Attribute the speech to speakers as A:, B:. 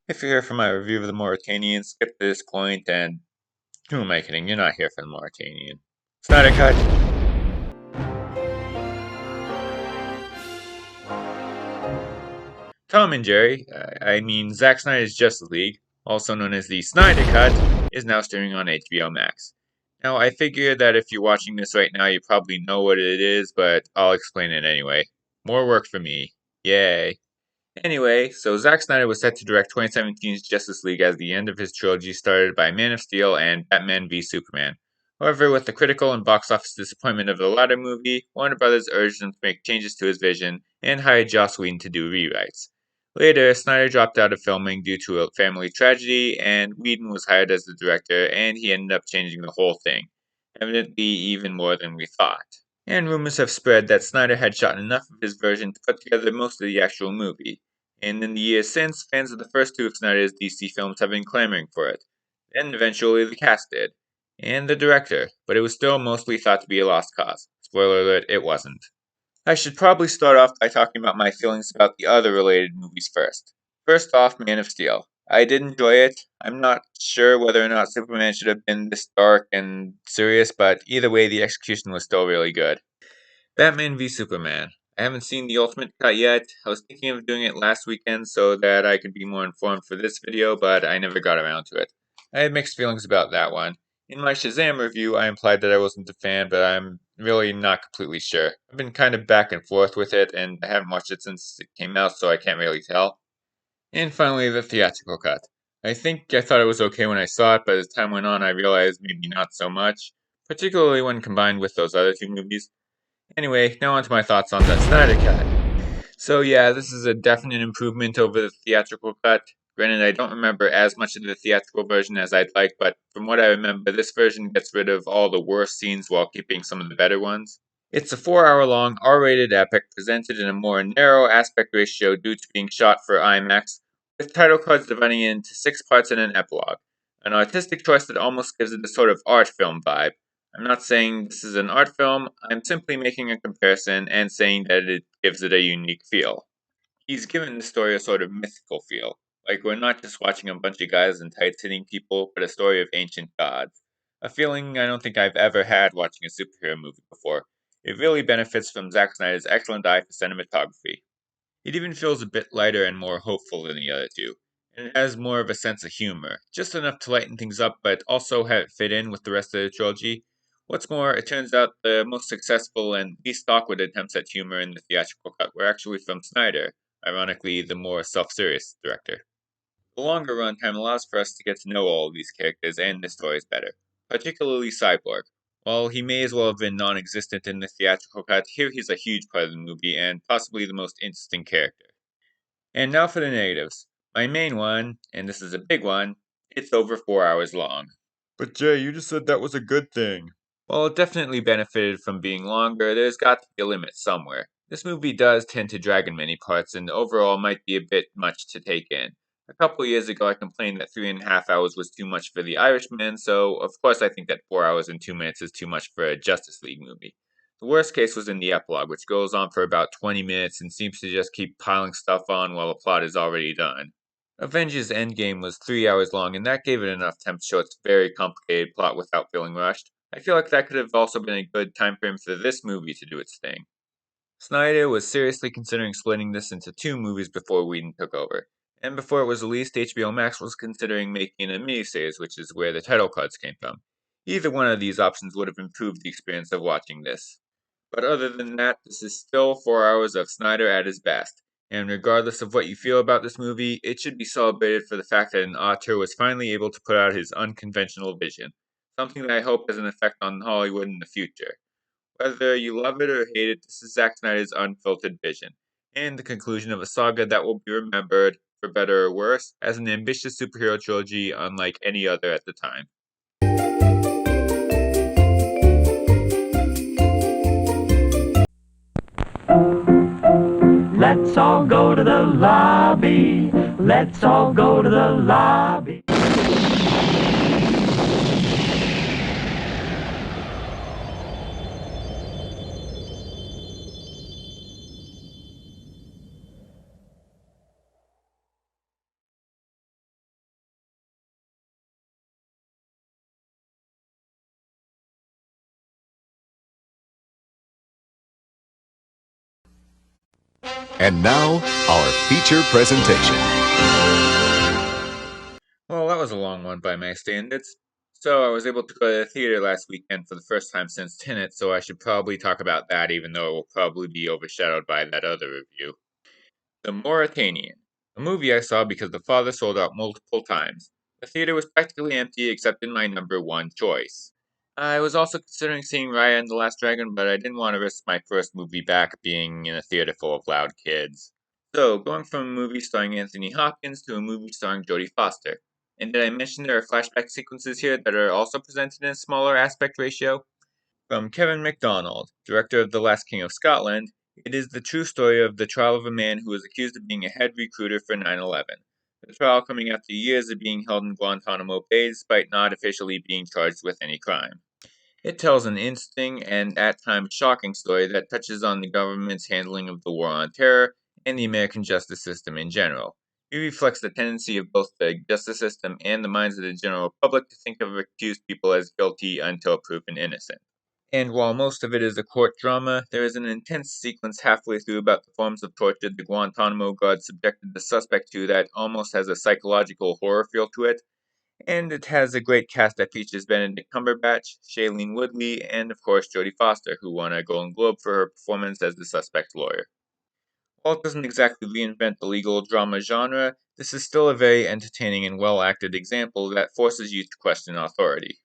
A: If you're here for my review of the Mauritanian, skip to this point, and who am I kidding? You're not here for the Mauritanian. Snyder cut! Tom and Jerry, Zack Snyder's Justice League, also known as the Snyder Cut, is now streaming on HBO Max. Now, I figure that if you're watching this right now, you probably know what it is, but I'll explain it anyway. More work for me. Yay. Anyway, so Zack Snyder was set to direct 2017's Justice League as the end of his trilogy started by Man of Steel and Batman v Superman. However, with the critical and box office disappointment of the latter movie, Warner Brothers urged him to make changes to his vision and hired Joss Whedon to do rewrites. Later, Snyder dropped out of filming due to a family tragedy, and Whedon was hired as the director, and he ended up changing the whole thing, evidently even more than we thought. And rumors have spread that Snyder had shot enough of his version to put together most of the actual movie. And in the years since, fans of the first two of Snyder's DC films have been clamoring for it. Then eventually the cast did. And the director, but it was still mostly thought to be a lost cause. Spoiler alert, it wasn't. I should probably start off by talking about my feelings about the other related movies first. First off, Man of Steel. I did enjoy it. I'm not sure whether or not Superman should have been this dark and serious, but either way, the execution was still really good. Batman v Superman. I haven't seen the Ultimate Cut yet. I was thinking of doing it last weekend so that I could be more informed for this video, but I never got around to it. I had mixed feelings about that one. In my Shazam review, I implied that I wasn't a fan, but I'm really not completely sure. I've been kind of back and forth with it, and I haven't watched it since it came out, so I can't really tell. And finally, the theatrical cut. I think I thought it was okay when I saw it, but as time went on, I realized maybe not so much, particularly when combined with those other two movies. Anyway, now on to my thoughts on the Snyder Cut. So yeah, this is a definite improvement over the theatrical cut. Granted, I don't remember as much of the theatrical version as I'd like, but from what I remember, this version gets rid of all the worst scenes while keeping some of the better ones. It's a 4-hour-long R-rated epic presented in a more narrow aspect ratio due to being shot for IMAX, with title cards dividing it into 6 parts and an epilogue. An artistic choice that almost gives it a sort of art film vibe. I'm not saying this is an art film, I'm simply making a comparison and saying that it gives it a unique feel. He's given the story a sort of mythical feel, like we're not just watching a bunch of guys in tights hitting people, but a story of ancient gods. A feeling I don't think I've ever had watching a superhero movie before. It really benefits from Zack Snyder's excellent eye for cinematography. It even feels a bit lighter and more hopeful than the other two, and it has more of a sense of humor, just enough to lighten things up but also have it fit in with the rest of the trilogy. What's more, it turns out the most successful and least awkward attempts at humor in the theatrical cut were actually from Snyder, ironically the more self-serious director. The longer runtime allows for us to get to know all of these characters and the stories better, particularly Cyborg. While he may as well have been non-existent in the theatrical cut, here he's a huge part of the movie and possibly the most interesting character. And now for the negatives. My main one, and this is a big one, it's over 4 hours long. But Jay, you just said that was a good thing. While it definitely benefited from being longer, there's got to be a limit somewhere. This movie does tend to drag in many parts, and overall might be a bit much to take in. A couple years ago, I complained that 3.5 hours was too much for The Irishman, so of course I think that 4 hours and 2 minutes is too much for a Justice League movie. The worst case was in the epilogue, which goes on for about 20 minutes and seems to just keep piling stuff on while the plot is already done. Avengers Endgame was 3 hours long, and that gave it enough time to show its very complicated plot without feeling rushed. I feel like that could have also been a good time frame for this movie to do its thing. Snyder was seriously considering splitting this into 2 movies before Whedon took over. And before it was released, HBO Max was considering making a miniseries, which is where the title cards came from. Either one of these options would have improved the experience of watching this. But other than that, this is still 4 hours of Snyder at his best. And regardless of what you feel about this movie, it should be celebrated for the fact that an auteur was finally able to put out his unconventional vision. Something that I hope has an effect on Hollywood in the future. Whether you love it or hate it, this is Zack Snyder's unfiltered vision, and the conclusion of a saga that will be remembered, for better or worse, as an ambitious superhero trilogy unlike any other at the time.
B: Let's all go to the lobby. Let's all go to the lobby.
C: And now, our feature presentation.
A: Well, that was a long one by my standards. So I was able to go to the theater last weekend for the first time since Tenet, so I should probably talk about that even though it will probably be overshadowed by that other review. The Mauritanian, a movie I saw because the father sold out multiple times. The theater was practically empty except in my number one choice. I was also considering seeing Raya and the Last Dragon, but I didn't want to risk my first movie back being in a theater full of loud kids. So, going from a movie starring Anthony Hopkins to a movie starring Jodie Foster. And did I mention there are flashback sequences here that are also presented in a smaller aspect ratio? From Kevin MacDonald, director of The Last King of Scotland, it is the true story of the trial of a man who was accused of being a head recruiter for 9/11. The trial coming after years of being held in Guantanamo Bay despite not officially being charged with any crime. It tells an interesting and at times shocking story that touches on the government's handling of the war on terror and the American justice system in general. It reflects the tendency of both the justice system and the minds of the general public to think of accused people as guilty until proven innocent. And while most of it is a court drama, there is an intense sequence halfway through about the forms of torture the Guantanamo guards subjected the suspect to that almost has a psychological horror feel to it, and it has a great cast that features Benedict Cumberbatch, Shailene Woodley, and of course Jodie Foster, who won a Golden Globe for her performance as the suspect's lawyer. While it doesn't exactly reinvent the legal drama genre, this is still a very entertaining and well acted example that forces you to question authority.